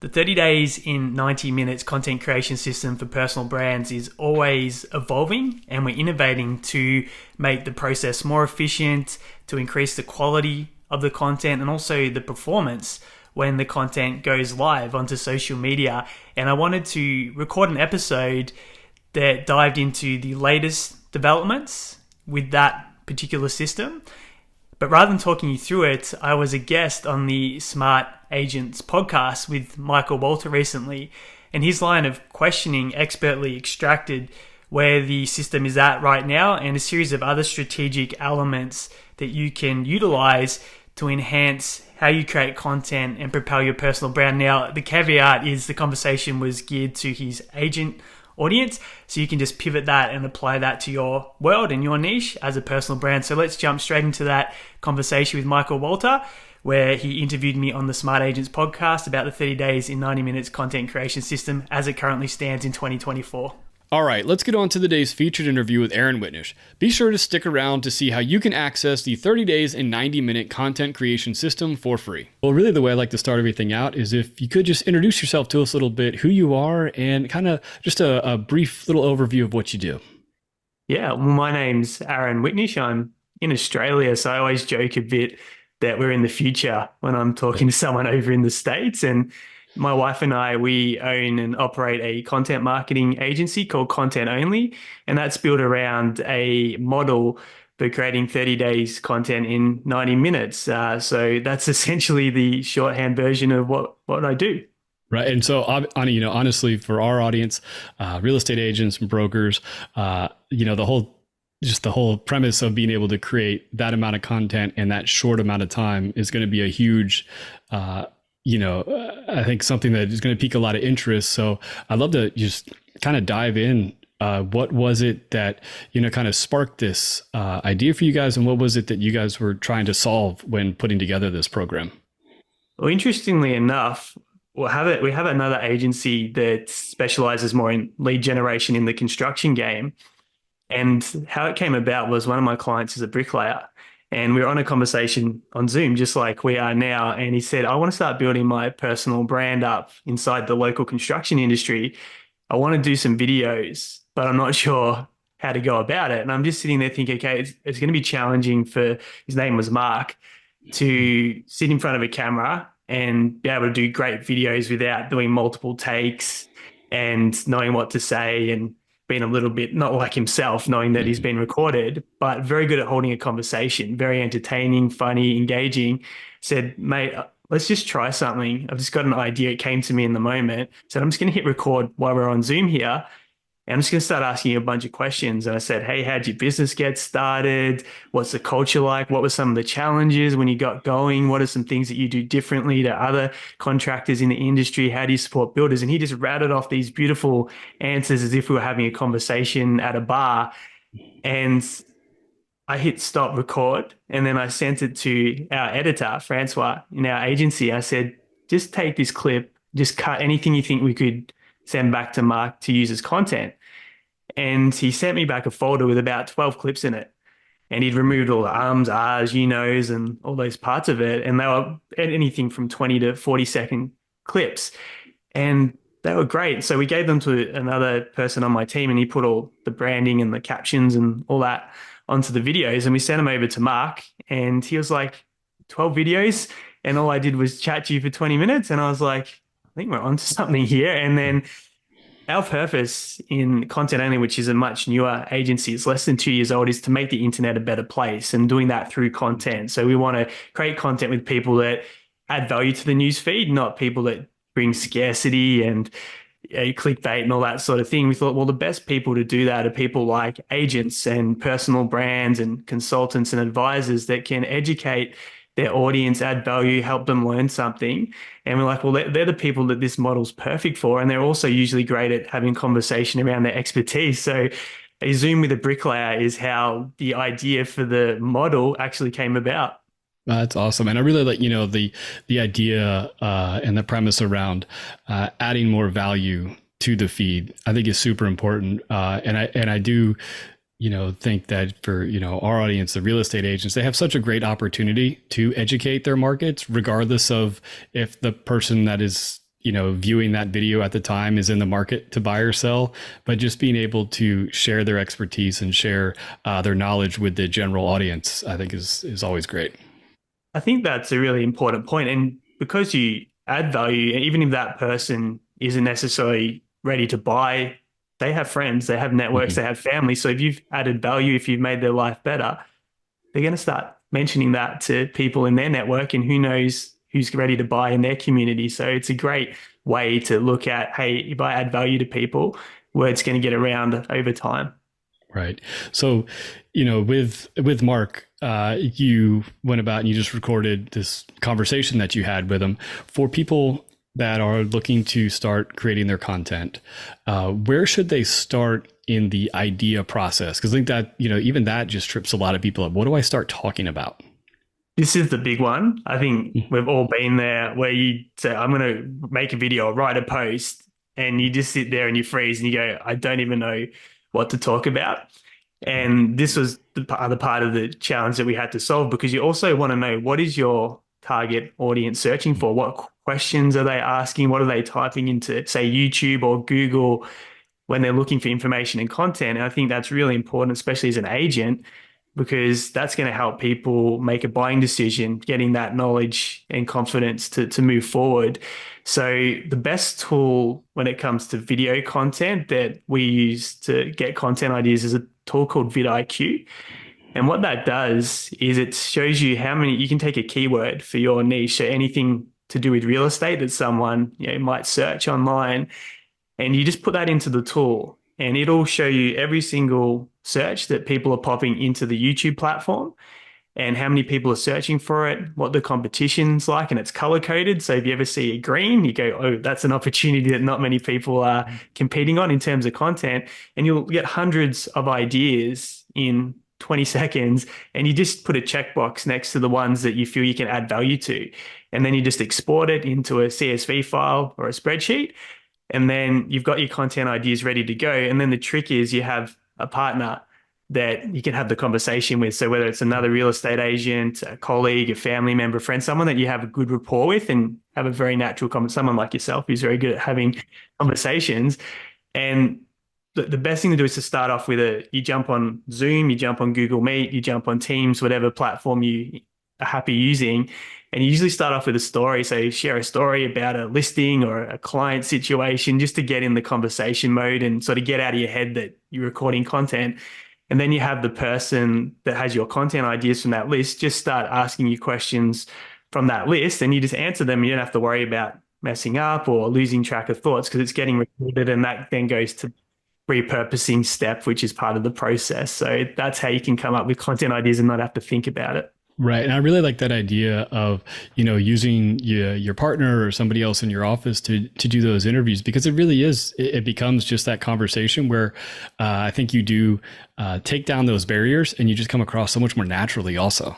The 30 days in 90 minutes content creation system for personal brands is always evolving, and we're innovating to make the process more efficient, to increase the quality of the content and also the performance when the content goes live onto social media. And I wanted to record an episode that dived into the latest developments with that particular system. But rather than talking you through it, I was a guest on the Smart Agents podcast with Michael Walter recently, and his line of questioning expertly extracted where the system is at right now and a series of other strategic elements that you can utilize to enhance how you create content and propel your personal brand. Now, the caveat is the conversation was geared to his agent audience, so you can just pivot that and apply that to your world and your niche as a personal brand. So let's jump straight into that conversation with Michael Walter, where he interviewed me on the Smart Agents podcast about the 30 days in 90 minutes content creation system as it currently stands in 2024. All right, let's get on to the day's featured interview with Aaron Witnish. Be sure to stick around to see how you can access the 30 days and 90-minute content creation system for free. Well, really the way I like to start everything out is if you could just introduce yourself to us a little bit, who you are, and kind of just a brief little overview of what you do. Yeah, well, my name's Aaron Witnish. I'm in Australia, so I always joke a bit that we're in the future when I'm talking to someone over in the States. And my wife and I, we own and operate a content marketing agency called Content Only, and that's built around a model for creating 30 days content in 90 minutes. So that's essentially the shorthand version of what I do. Right. And so, honestly, for our audience, real estate agents and brokers, the whole premise of being able to create that amount of content in that short amount of time is going to be a huge, I think something that is going to pique a lot of interest. So I'd love to just kind of dive in. What was it that, kind of sparked this idea for you guys? And what was it that you guys were trying to solve when putting together this program? Well, interestingly enough, we have another agency that specializes more in lead generation in the construction game. And how it came about was one of my clients is a bricklayer. And we were on a conversation on Zoom, just like we are now. And he said, I want to start building my personal brand up inside the local construction industry. I want to do some videos, but I'm not sure how to go about it. And I'm just sitting there thinking, okay, it's going to be challenging for, his name was Mark, to sit in front of a camera and be able to do great videos without doing multiple takes and knowing what to say and being a little bit not like himself, knowing that he's been recorded, but very good at holding a conversation, very entertaining, funny, engaging. Said, mate, let's just try something. I've just got an idea. It came to me in the moment. Said, I'm just going to hit record while we're on Zoom here. And I'm just going to start asking you a bunch of questions. And I said, hey, how'd your business get started? What's the culture like? What were some of the challenges when you got going? What are some things that you do differently to other contractors in the industry? How do you support builders? And he just rattled off these beautiful answers as if we were having a conversation at a bar. And I hit stop record. And then I sent it to our editor, Francois, in our agency. I said, just take this clip, just cut anything you think we could send back to Mark to use as content. And he sent me back a folder with about 12 clips in it. And he'd removed all the ums, ahs, you knows, and all those parts of it. And they were anything from 20 to 40-second clips. And they were great. So we gave them to another person on my team, and he put all the branding and the captions and all that onto the videos. And we sent them over to Mark, and he was like, 12 videos? And all I did was chat to you for 20 minutes. And I was like, I think we're onto something here. And then our purpose in Content Only, which is a much newer agency, it's less than 2 years old, is to make the internet a better place, and doing that through content. So we want to create content with people that add value to the news feed, not people that bring scarcity and clickbait and all that sort of thing. We thought, well, the best people to do that are people like agents and personal brands and consultants and advisors that can educate their audience, add value, help them learn something. And we're like, well, they're the people that this model's perfect for. And they're also usually great at having conversation around their expertise. So a Zoom with a bricklayer is how the idea for the model actually came about. That's awesome. And I really like, the idea and the premise around adding more value to the feed, I think is super important. And I do, think that for, our audience, the real estate agents, they have such a great opportunity to educate their markets, regardless of if the person that is viewing that video at the time is in the market to buy or sell, but just being able to share their expertise and share their knowledge with the general audience, I think is always great. I think that's a really important point. And because you add value, even if that person isn't necessarily ready to buy, they have friends, they have networks, Mhm. they have family. So if you've added value, if you've made their life better, they're going to start mentioning that to people in their network, and who knows who's ready to buy in their community. So it's a great way to look at, hey, if I add value to people, word's going to get around over time. Right. So, with Mark, you went about and you just recorded this conversation that you had with him. For people that are looking to start creating their content, where should they start in the idea process? Because I think that, even that just trips a lot of people up. What do I start talking about? This is the big one. I think we've all been there where you say, I'm going to make a video or write a post, and you just sit there and you freeze and you go, I don't even know what to talk about. And this was the other part of the challenge that we had to solve, because you also want to know, what is your target audience searching for? What questions are they asking? What are they typing into, say, YouTube or Google when they're looking for information and content? And I think that's really important, especially as an agent, because that's going to help people make a buying decision, getting that knowledge and confidence to move forward. So the best tool when it comes to video content that we use to get content ideas is a tool called vidIQ. And what that does is it shows you how many, you can take a keyword for your niche, so anything to do with real estate that someone might search online, and you just put that into the tool, and it'll show you every single search that people are popping into the YouTube platform, and how many people are searching for it, what the competition's like, and it's color coded. So if you ever see a green, you go, oh, that's an opportunity that not many people are competing on in terms of content. And you'll get hundreds of ideas in 20 seconds, and you just put a checkbox next to the ones that you feel you can add value to. And then you just export it into a CSV file or a spreadsheet, and then you've got your content ideas ready to go. And then the trick is you have a partner that you can have the conversation with. So whether it's another real estate agent, a colleague, a family member, a friend, someone that you have a good rapport with and have a very natural conversation, someone like yourself who's very good at having conversations. And the best thing to do is to start off with you jump on Zoom, you jump on Google Meet, you jump on Teams, whatever platform you are happy using. And you usually start off with a story. So you share a story about a listing or a client situation, just to get in the conversation mode and sort of get out of your head that you're recording content. And then you have the person that has your content ideas from that list just start asking you questions from that list, and you just answer them. You don't have to worry about messing up or losing track of thoughts, because it's getting recorded, and that then goes to repurposing step, which is part of the process. So that's how you can come up with content ideas and not have to think about it. Right. And I really like that idea of, using your partner or somebody else in your office to do those interviews, because it really is, it becomes just that conversation where I think you do take down those barriers and you just come across so much more naturally also.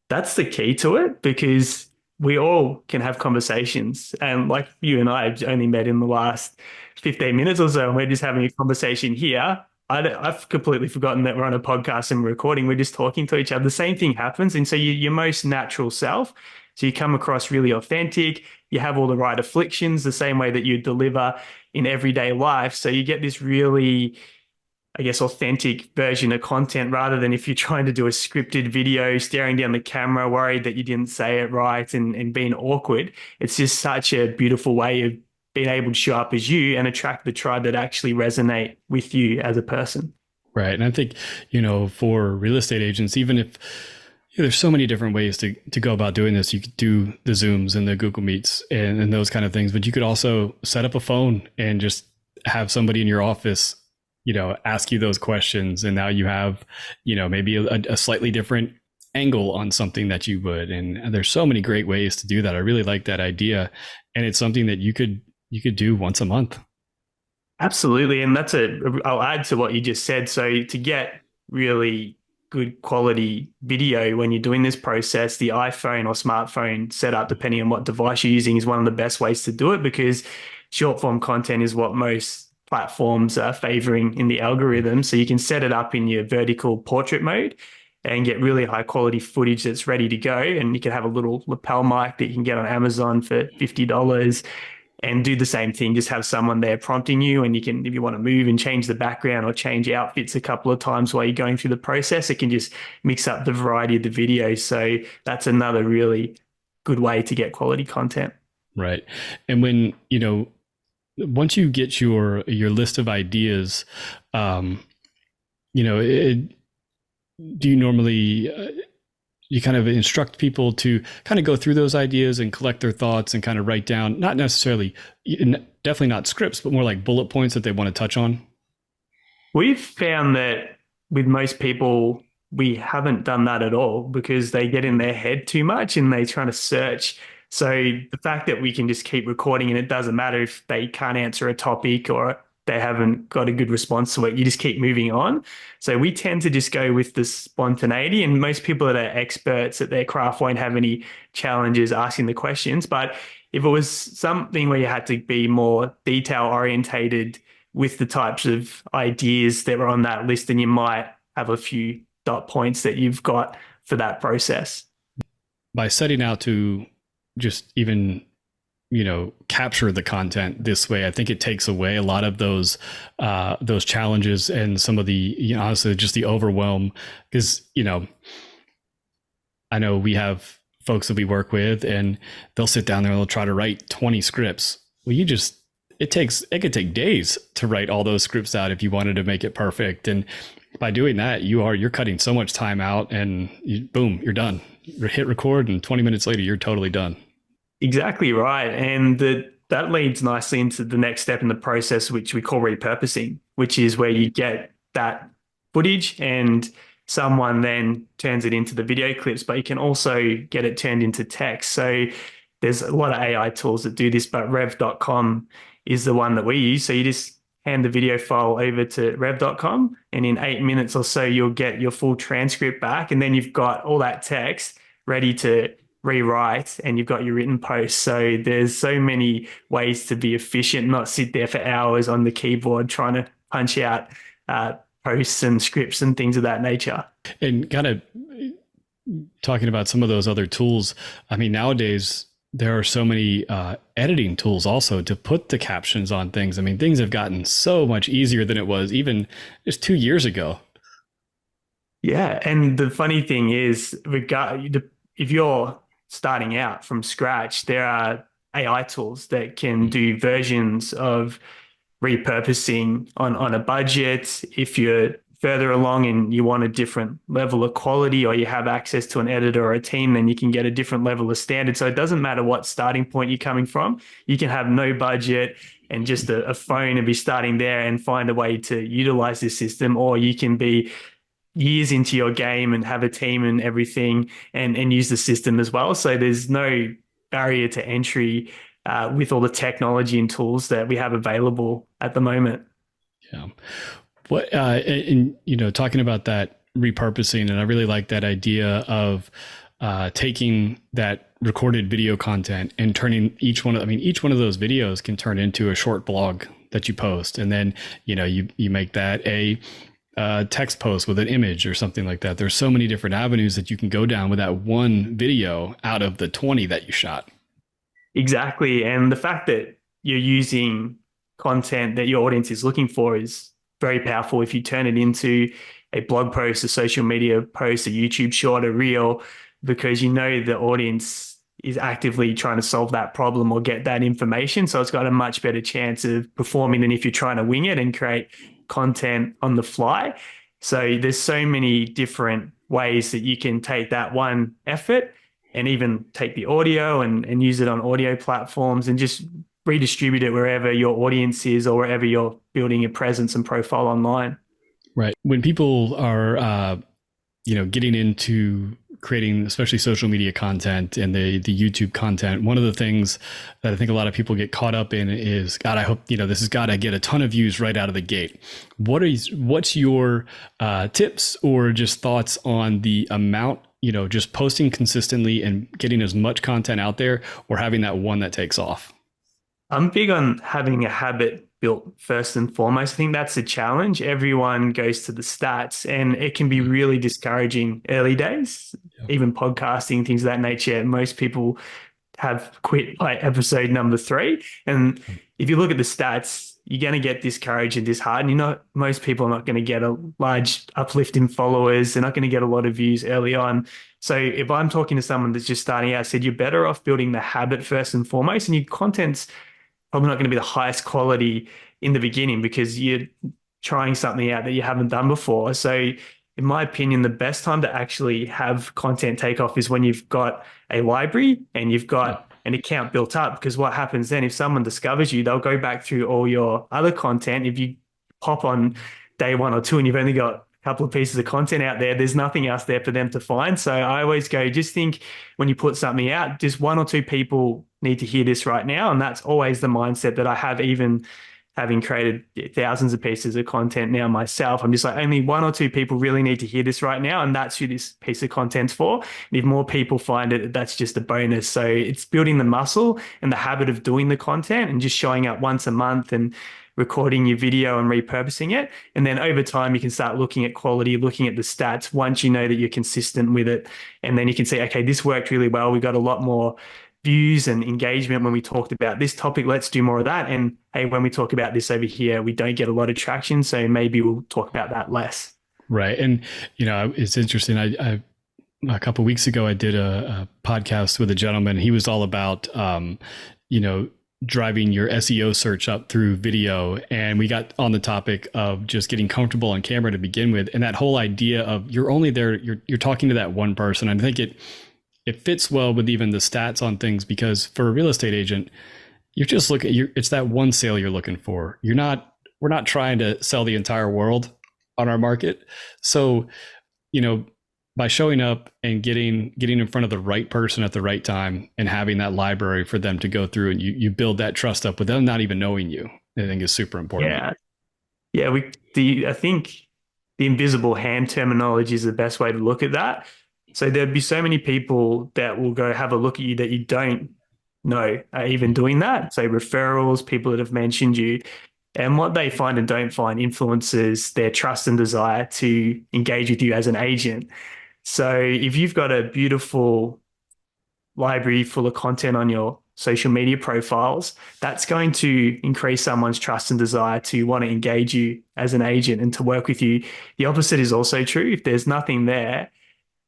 That's the key to it, because we all can have conversations. And like you and I have only met in the last 15 minutes or so, and we're just having a conversation here. I've completely forgotten that we're on a podcast and we're recording. We're just talking to each other. The same thing happens. And so your most natural self. So you come across really authentic. You have all the right afflictions, the same way that you deliver in everyday life. So you get this really, I guess, authentic version of content, rather than if you're trying to do a scripted video, staring down the camera, worried that you didn't say it right, and being awkward. It's just such a beautiful way of being able to show up as you and attract the tribe that actually resonate with you as a person. Right. And I think, for real estate agents, even if there's so many different ways to go about doing this, you could do the Zooms and the Google Meets and those kind of things, but you could also set up a phone and just have somebody in your office, ask you those questions. And now you have, maybe a slightly different angle on something that you would. And there's so many great ways to do that. I really like that idea. And it's something that you could do once a month. Absolutely. And I'll add to what you just said. So to get really good quality video when you're doing this process, the iPhone or smartphone setup, depending on what device you're using, is one of the best ways to do it, because short form content is what most platforms are favoring in the algorithm. So you can set it up in your vertical portrait mode and get really high quality footage that's ready to go. And you can have a little lapel mic that you can get on Amazon for $50. and do the same thing. Just have someone there prompting you, and you can, if you want to move and change the background or change outfits a couple of times while you're going through the process, it can just mix up the variety of the videos. So that's another really good way to get quality content. Right. And when, once you get your list of ideas, um, do you normally you kind of instruct people to kind of go through those ideas and collect their thoughts and kind of write down, not necessarily, definitely not scripts, but more like bullet points that they want to touch on? We've found that with most people, we haven't done that at all because they get in their head too much and they try to search. So the fact that we can just keep recording and it doesn't matter if they can't answer a topic or they haven't got a good response to it, you just keep moving on. So we tend to just go with the spontaneity, and most people that are experts at their craft won't have any challenges asking the questions. But if it was something where you had to be more detail orientated with the types of ideas that were on that list, and you might have a few dot points that you've got for that process. By setting out to just even capture the content this way, I think it takes away a lot of those challenges and some of the honestly just the overwhelm, because I know we have folks that we work with and they'll sit down there and they'll try to write 20 scripts. Well, it could take days to write all those scripts out if you wanted to make it perfect. And by doing that, you're cutting so much time out, and boom, you're done. You hit record, and 20 minutes later, you're totally done. Exactly right. And that leads nicely into the next step in the process, which we call repurposing, which is where you get that footage and someone then turns it into the video clips, but you can also get it turned into text. So there's a lot of AI tools that do this, but rev.com is the one that we use. So you just hand the video file over to rev.com, and in 8 minutes or so, you'll get your full transcript back. And then you've got all that text ready to rewrite, and you've got your written post. So there's so many ways to be efficient, not sit there for hours on the keyboard trying to punch out posts and scripts and things of that nature. And kind of talking about some of those other tools, I mean, nowadays there are so many editing tools also to put the captions on things. I mean, things have gotten so much easier than it was even just 2 years ago. Yeah, and the funny thing is, if you're starting out from scratch, there are AI tools that can do versions of repurposing on a budget. If you're further along and you want a different level of quality, or you have access to an editor or a team, then you can get a different level of standard. So it doesn't matter what starting point you're coming from. You can have no budget and just a phone and be starting there and find a way to utilize this system, or you can be years into your game and have a team and everything and use the system as well. So there's no barrier to entry with all the technology and tools that we have available at the moment. Yeah. What and talking about that repurposing, and I really like that idea of taking that recorded video content and turning each one of those videos can turn into a short blog that you post, and then you make that a text post with an image or something like that. There's so many different avenues that you can go down with that one video out of the 20 that you shot. Exactly. And the fact that you're using content that your audience is looking for is very powerful. If you turn it into a blog post, a social media post, a YouTube short, a reel, because the audience is actively trying to solve that problem or get that information. So it's got a much better chance of performing than if you're trying to wing it and create content on the fly. So there's so many different ways that you can take that one effort and even take the audio and use it on audio platforms and just redistribute it wherever your audience is or wherever you're building your presence and profile online. Right. When people are, getting into creating, especially social media content and the YouTube content, one of the things that I think a lot of people get caught up in is, God, I hope, this has got to get a ton of views right out of the gate. What's your tips or just thoughts on the amount, just posting consistently and getting as much content out there, or having that one that takes off? I'm big on having a habit built first and foremost. I think that's the challenge. Everyone goes to the stats, and it can be really discouraging early days, even podcasting, things of that nature. Most people have quit by episode number 3. And if you look at the stats, you're going to get discouraged and disheartened. Most people are not going to get a large uplift in followers. They're not going to get a lot of views early on. So if I'm talking to someone that's just starting out, I said, you're better off building the habit first and foremost, and your content's probably not going to be the highest quality in the beginning because you're trying something out that you haven't done before. So in my opinion, the best time to actually have content take off is when you've got a library and you've got an account built up. Because what happens then, if someone discovers you, they'll go back through all your other content. If you pop on day 1 or 2 and you've only got a couple of pieces of content out there, there's nothing else there for them to find. So I always go, just think when you put something out, just 1 or 2 people need to hear this right now. And that's always the mindset that I have, even having created thousands of pieces of content now myself. I'm just like, only 1 or 2 people really need to hear this right now. And that's who this piece of content's for. And if more people find it, that's just a bonus. So it's building the muscle and the habit of doing the content and just showing up once a month and recording your video and repurposing it. And then over time, you can start looking at quality, looking at the stats once you know that you're consistent with it. And then you can say, okay, this worked really well. We got a lot more views and engagement when we talked about this topic. Let's do more of that. And hey, when we talk about this over here, we don't get a lot of traction. So maybe we'll talk about that less. Right. And, it's interesting. I a couple of weeks ago, I did a podcast with a gentleman. He was all about, driving your SEO search up through video. And we got on the topic of just getting comfortable on camera to begin with. And that whole idea of you're only there, you're talking to that one person. I think it fits well with even the stats on things, because for a real estate agent, you're just it's that one sale you're looking for. We're not trying to sell the entire world on our market. So, by showing up and getting in front of the right person at the right time and having that library for them to go through, and you build that trust up with them not even knowing you, I think is super important. Yeah. Yeah. I think the invisible hand terminology is the best way to look at that. So there'd be so many people that will go have a look at you that you don't know are even doing that. So referrals, people that have mentioned you, and what they find and don't find influences their trust and desire to engage with you as an agent. So if you've got a beautiful library full of content on your social media profiles, that's going to increase someone's trust and desire to want to engage you as an agent and to work with you. The opposite is also true. If there's nothing there,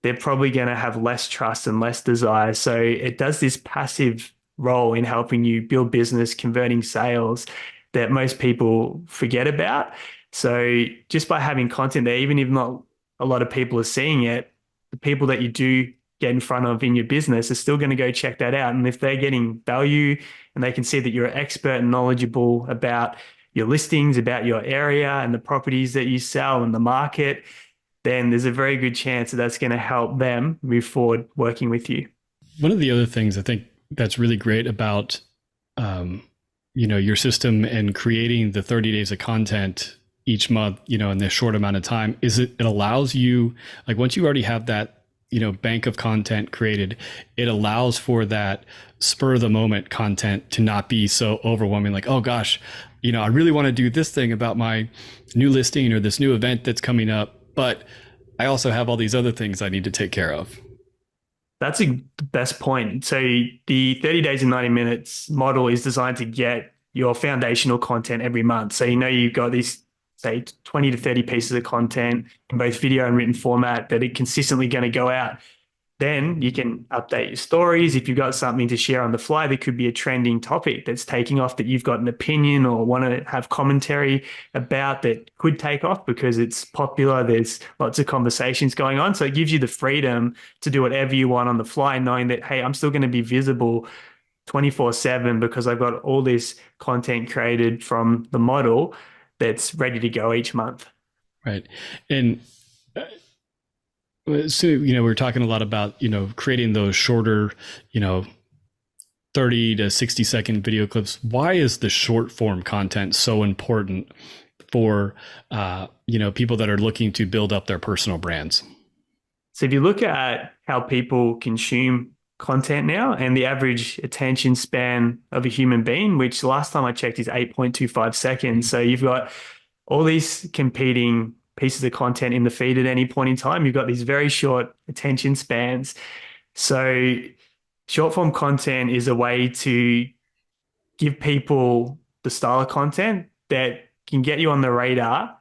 they're probably going to have less trust and less desire. So it does this passive role in helping you build business, converting sales that most people forget about. So just by having content there, even if not a lot of people are seeing it, the people that you do get in front of in your business are still going to go check that out. And if they're getting value and they can see that you're an expert and knowledgeable about your listings, about your area and the properties that you sell and the market, then there's a very good chance that that's going to help them move forward working with you. One of the other things I think that's really great about, your system and creating the 30 days of content each month, in this short amount of time, is it allows you, like once you already have that, bank of content created, it allows for that spur of the moment content to not be so overwhelming. Like, oh gosh, I really want to do this thing about my new listing or this new event that's coming up, but I also have all these other things I need to take care of. That's the best point. So the 30 days and 90 minutes model is designed to get your foundational content every month. So you've got these, say, 20 to 30 pieces of content in both video and written format that are consistently going to go out. Then you can update your stories. If you've got something to share on the fly, there could be a trending topic that's taking off that you've got an opinion or want to have commentary about that could take off because it's popular. There's lots of conversations going on. So it gives you the freedom to do whatever you want on the fly, knowing that, hey, I'm still going to be visible 24/7 because I've got all this content created from the model that's ready to go each month. Right. And so, we're talking a lot about, creating those shorter, 30 to 60 second video clips. Why is the short form content so important for, people that are looking to build up their personal brands? So if you look at how people consume content now and the average attention span of a human being, which last time I checked is 8.25 seconds. So you've got all these competing pieces of content in the feed at any point in time. You've got these very short attention spans. So Short form content is a way to give people the style of content that can get you on the radar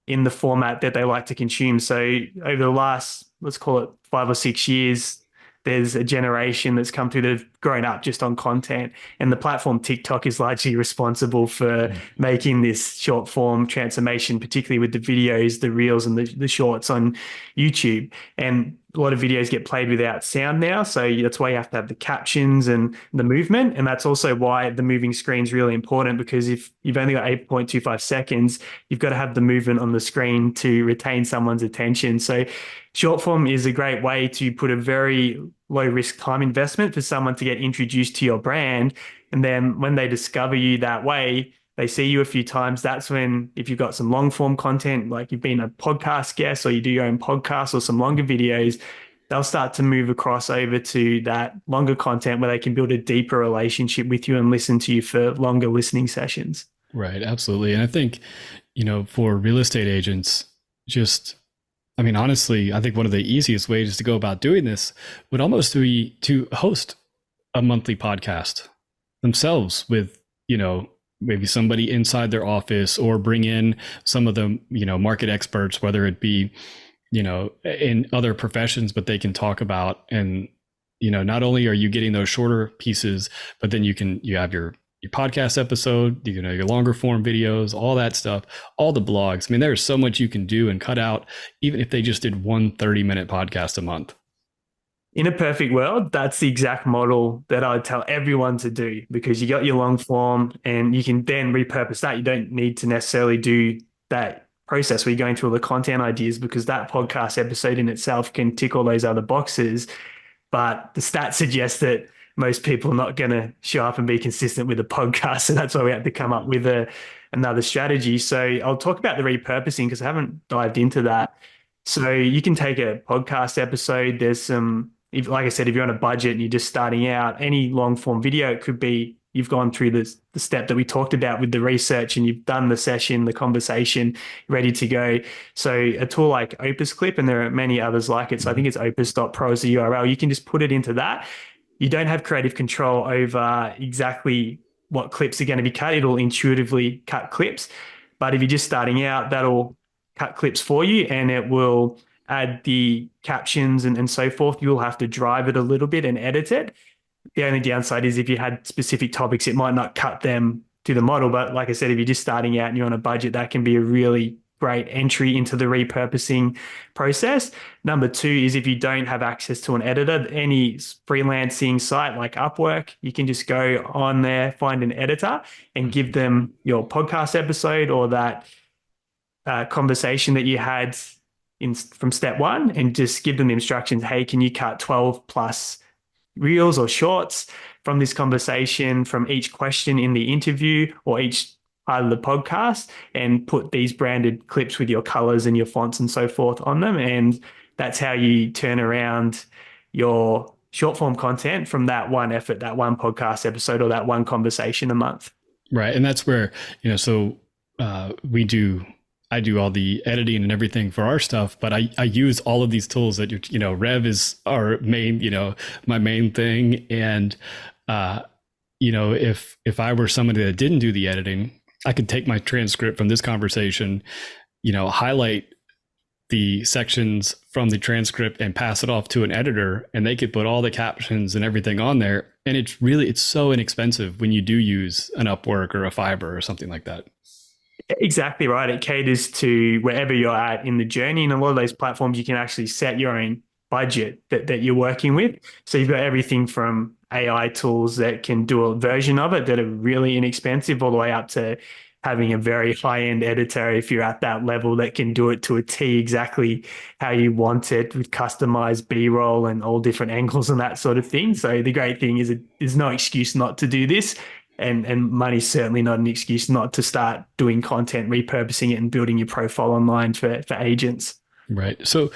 in the format that they like to consume. So over the last, let's call it 5 or 6 years, there's a generation that's come through that have grown up just on content. And the platform TikTok is largely responsible for making this short form transformation, particularly with the videos, the reels, and the shorts on YouTube. And a lot of videos get played without sound now. So that's why you have to have the captions and the movement. And that's also why the moving screen is really important, because if you've only got 8.25 seconds, you've got to have the movement on the screen to retain someone's attention. So short form is a great way to put a very low risk time investment for someone to get introduced to your brand. And then when they discover you that way, they see you a few times. That's when, if you've got some long form content, like you've been a podcast guest or you do your own podcast or some longer videos, they'll start to move across over to that longer content where they can build a deeper relationship with you and listen to you for longer listening sessions. Right. Absolutely. And I think, for real estate agents, I mean, honestly, I think one of the easiest ways to go about doing this would almost be to host a monthly podcast themselves with, maybe somebody inside their office, or bring in some of the, market experts, whether it be, in other professions, but they can talk about. And, not only are you getting those shorter pieces, but then you have your podcast episode, your longer form videos, all that stuff, all the blogs. I mean, there's so much you can do and cut out, even if they just did one 30-minute podcast a month. In a perfect world, that's the exact model that I'd tell everyone to do, because you got your long form and you can then repurpose that. You don't need to necessarily do that process where you're going through all the content ideas, because that podcast episode in itself can tick all those other boxes. But the stats suggest that most people are not going to show up and be consistent with a podcast. So that's why we had to come up with another strategy. So I'll talk about the repurposing because I haven't dived into that. So you can take a podcast episode. There's some, like I said, if you're on a budget and you're just starting out, any long form video, it could be you've gone through the step that we talked about with the research and you've done the session, the conversation, ready to go. So a tool like Opus Clip, and there are many others like it. So I think it's opus.pro is the URL. You can just put it into that. You don't have creative control over exactly what clips are going to be cut. It'll intuitively cut clips. But if you're just starting out, that'll cut clips for you and it will add the captions and so forth. You'll have to drive it a little bit and edit it. The only downside is if you had specific topics, it might not cut them to the model. But like I said, if you're just starting out and you're on a budget, that can be a really great entry into the repurposing process. Number two is if you don't have access to an editor, any freelancing site like Upwork, you can just go on there, find an editor and give them your podcast episode or that conversation that you had from step one and just give them the instructions. Hey, can you cut 12 plus reels or shorts from this conversation, from each question in the interview or each part of the podcast, and put these branded clips with your colors and your fonts and so forth on them. And that's how you turn around your short form content from that one effort, that one podcast episode or that one conversation a month. Right. And that's where, so I do all the editing and everything for our stuff, but I use all of these tools that Rev is our main, my main thing. And, if I were somebody that didn't do the editing, I could take my transcript from this conversation, highlight the sections from the transcript and pass it off to an editor, and they could put all the captions and everything on there. And it's so inexpensive when you do use an Upwork or a Fiverr or something like that. Exactly right. It caters to wherever you're at in the journey. And a lot of those platforms, you can actually set your own budget that you're working with. So you've got everything from AI tools that can do a version of it that are really inexpensive, all the way up to having a very high-end editor if you're at that level that can do it to a T exactly how you want it with customized B-roll and all different angles and that sort of thing. So the great thing is there's no excuse not to do this. And money's certainly not an excuse not to start doing content, repurposing it and building your profile online for agents. Right. So,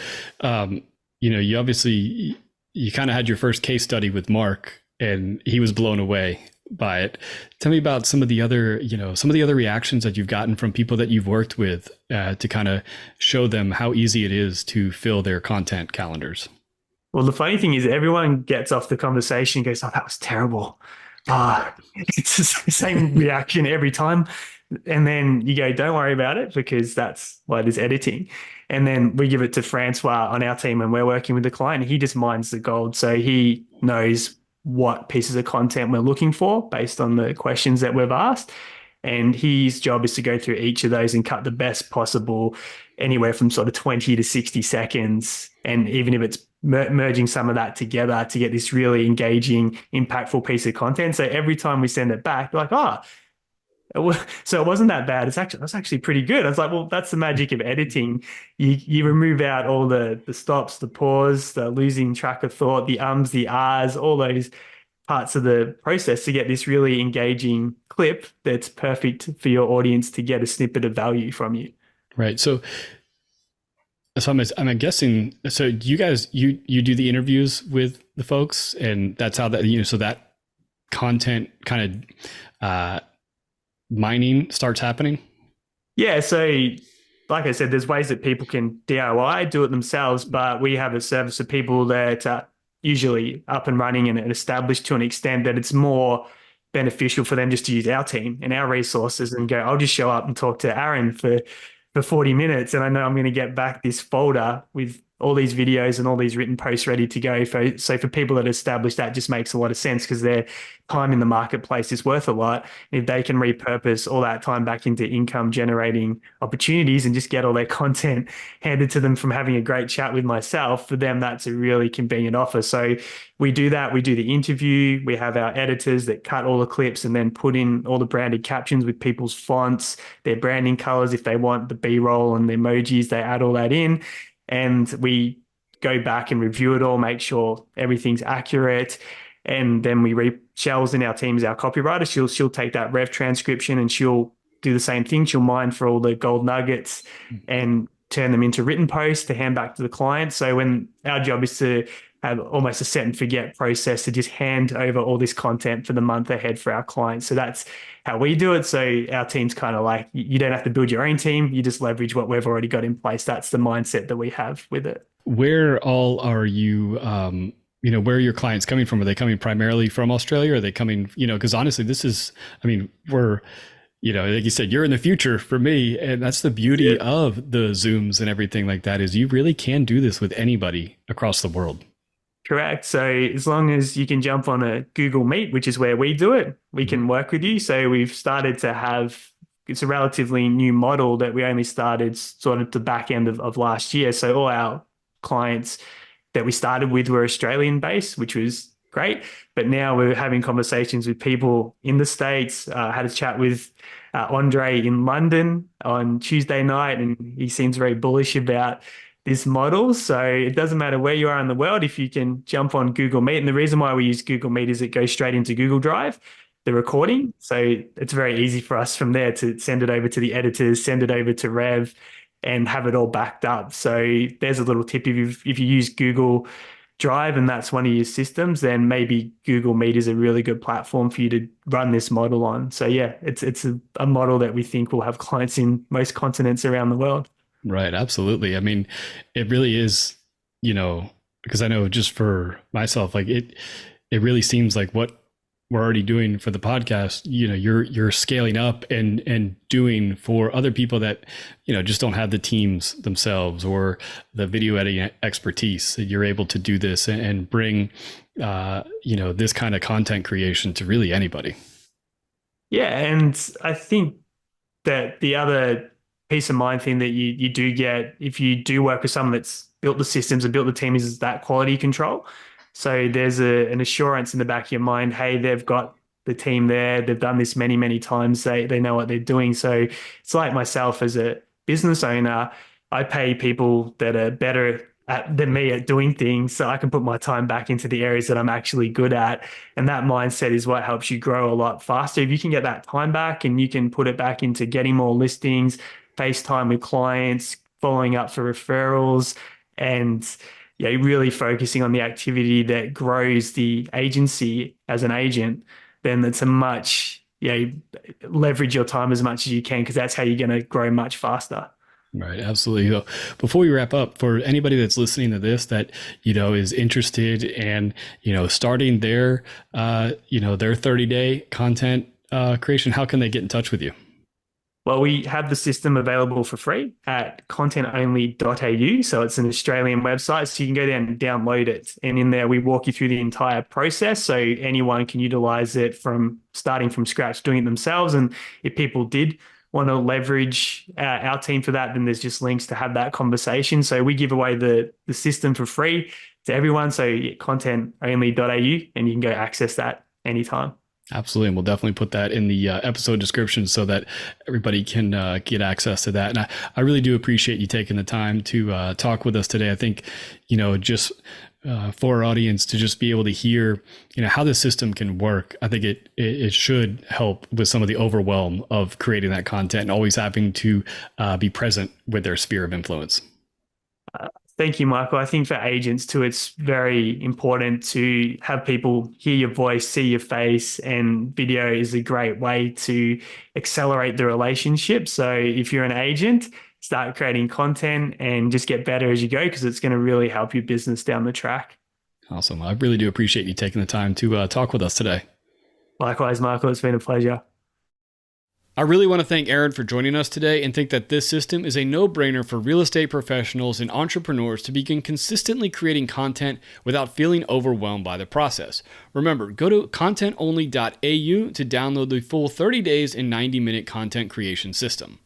you obviously, you kind of had your first case study with Mark and he was blown away by it. Tell me about some of the other reactions that you've gotten from people that you've worked with to kind of show them how easy it is to fill their content calendars. Well, the funny thing is, everyone gets off the conversation and goes, "Oh, that was terrible." It's the same reaction every time. And then you go, "Don't worry about it because that's what is editing." And then we give it to Francois on our team and we're working with the client. He just mines the gold. So he knows what pieces of content we're looking for based on the questions that we've asked. And his job is to go through each of those and cut the best possible, anywhere from sort of 20 to 60 seconds. And even if it's merging some of that together to get this really engaging, impactful piece of content. So every time we send it back, we're like, so it wasn't that bad. That's actually pretty good. I was like, well, that's the magic of editing. You remove out all the stops, the pause, the losing track of thought, the ums, the ahs, all those parts of the process to get this really engaging clip that's perfect for your audience to get a snippet of value from you. Right. So I'm guessing. So you guys, you do the interviews with the folks, and that's how that so that content kind of mining starts happening. Yeah, so like I said, there's ways that people can DIY, do it themselves, but we have a service for people that are usually up and running and established to an extent that it's more beneficial for them just to use our team and our resources and go, "I'll just show up and talk to Aaron for 40 minutes and I know I'm going to get back this folder with all these videos and all these written posts ready to go." So for people that are established, that just makes a lot of sense because their time in the marketplace is worth a lot. If they can repurpose all that time back into income generating opportunities and just get all their content handed to them from having a great chat with myself, for them, that's a really convenient offer. So we do that. We do the interview. We have our editors that cut all the clips and then put in all the branded captions with people's fonts, their branding colors. If they want the B-roll and the emojis, they add all that in. And we go back and review it all, make sure everything's accurate. And then Shell's in our team is our copywriter. She'll take that rev transcription and she'll do the same thing. She'll mine for all the gold nuggets and turn them into written posts to hand back to the client. So when our job is to have almost a set and forget process to just hand over all this content for the month ahead for our clients. So that's how we do it. So our team's kind of like, you don't have to build your own team. You just leverage what we've already got in place. That's the mindset that we have with it. Where all are you? Where are your clients coming from? Are they coming primarily from Australia? Or are they coming? Because honestly, this is. I mean, we're. Like you said, you're in the future for me, and that's the beauty of the Zooms and everything like that. Is you really can do this with anybody across the world. Correct. So as long as you can jump on a Google Meet, which is where we do it, we can work with you. So we've started to have, it's a relatively new model that we only started sort of the back end of last year. So all our clients that we started with were Australian based, which was great. But now we're having conversations with people in the States. I had a chat with Andre in London on Tuesday night, and he seems very bullish about this model. So it doesn't matter where you are in the world if you can jump on Google Meet. And the reason why we use Google Meet is it goes straight into Google Drive, the recording. So it's very easy for us from there to send it over to the editors, send it over to Rev, and have it all backed up. So there's a little tip. If you use Google Drive and that's one of your systems, then maybe Google Meet is a really good platform for you to run this model on. So yeah, it's a model that we think will have clients in most continents around the world. Right. Absolutely. I mean, it really is, because I know just for myself, like it really seems like what we're already doing for the podcast, you're scaling up and doing for other people that, just don't have the teams themselves or the video editing expertise. You're able to do this and bring, this kind of content creation to really anybody. Yeah. And I think that the other peace of mind thing that you do get if you do work with someone that's built the systems and built the team is that quality control. So there's an assurance in the back of your mind, hey, they've got the team there. They've done this many, many times. They know what they're doing. So it's like myself as a business owner, I pay people that are better than me at doing things so I can put my time back into the areas that I'm actually good at. And that mindset is what helps you grow a lot faster. If you can get that time back and you can put it back into getting more listings, FaceTime with clients, following up for referrals, and yeah, really focusing on the activity that grows the agency as an agent, then it's a much, leverage your time as much as you can because that's how you're going to grow much faster. Right, absolutely. So before we wrap up, for anybody that's listening to this that is interested in starting their their 30-day content creation, how can they get in touch with you? Well, we have the system available for free at contentonly.au. So it's an Australian website. So you can go there and download it. And in there, we walk you through the entire process. So anyone can utilize it from starting from scratch, doing it themselves. And if people did want to leverage our team for that, then there's just links to have that conversation. So we give away the system for free to everyone. So contentonly.au, and you can go access that anytime. Absolutely. And we'll definitely put that in the episode description so that everybody can get access to that. And I really do appreciate you taking the time to talk with us today. I think, just for our audience to just be able to hear, how the system can work. I think it should help with some of the overwhelm of creating that content and always having to be present with their sphere of influence. Thank you, Michael. I think for agents too, it's very important to have people hear your voice, see your face, and video is a great way to accelerate the relationship. So if you're an agent, start creating content and just get better as you go, because it's going to really help your business down the track. Awesome. I really do appreciate you taking the time to talk with us today. Likewise, Michael, it's been a pleasure. I really want to thank Aaron for joining us today and think that this system is a no-brainer for real estate professionals and entrepreneurs to begin consistently creating content without feeling overwhelmed by the process. Remember, go to contentonly.au to download the full 30 days and 90-minute content creation system.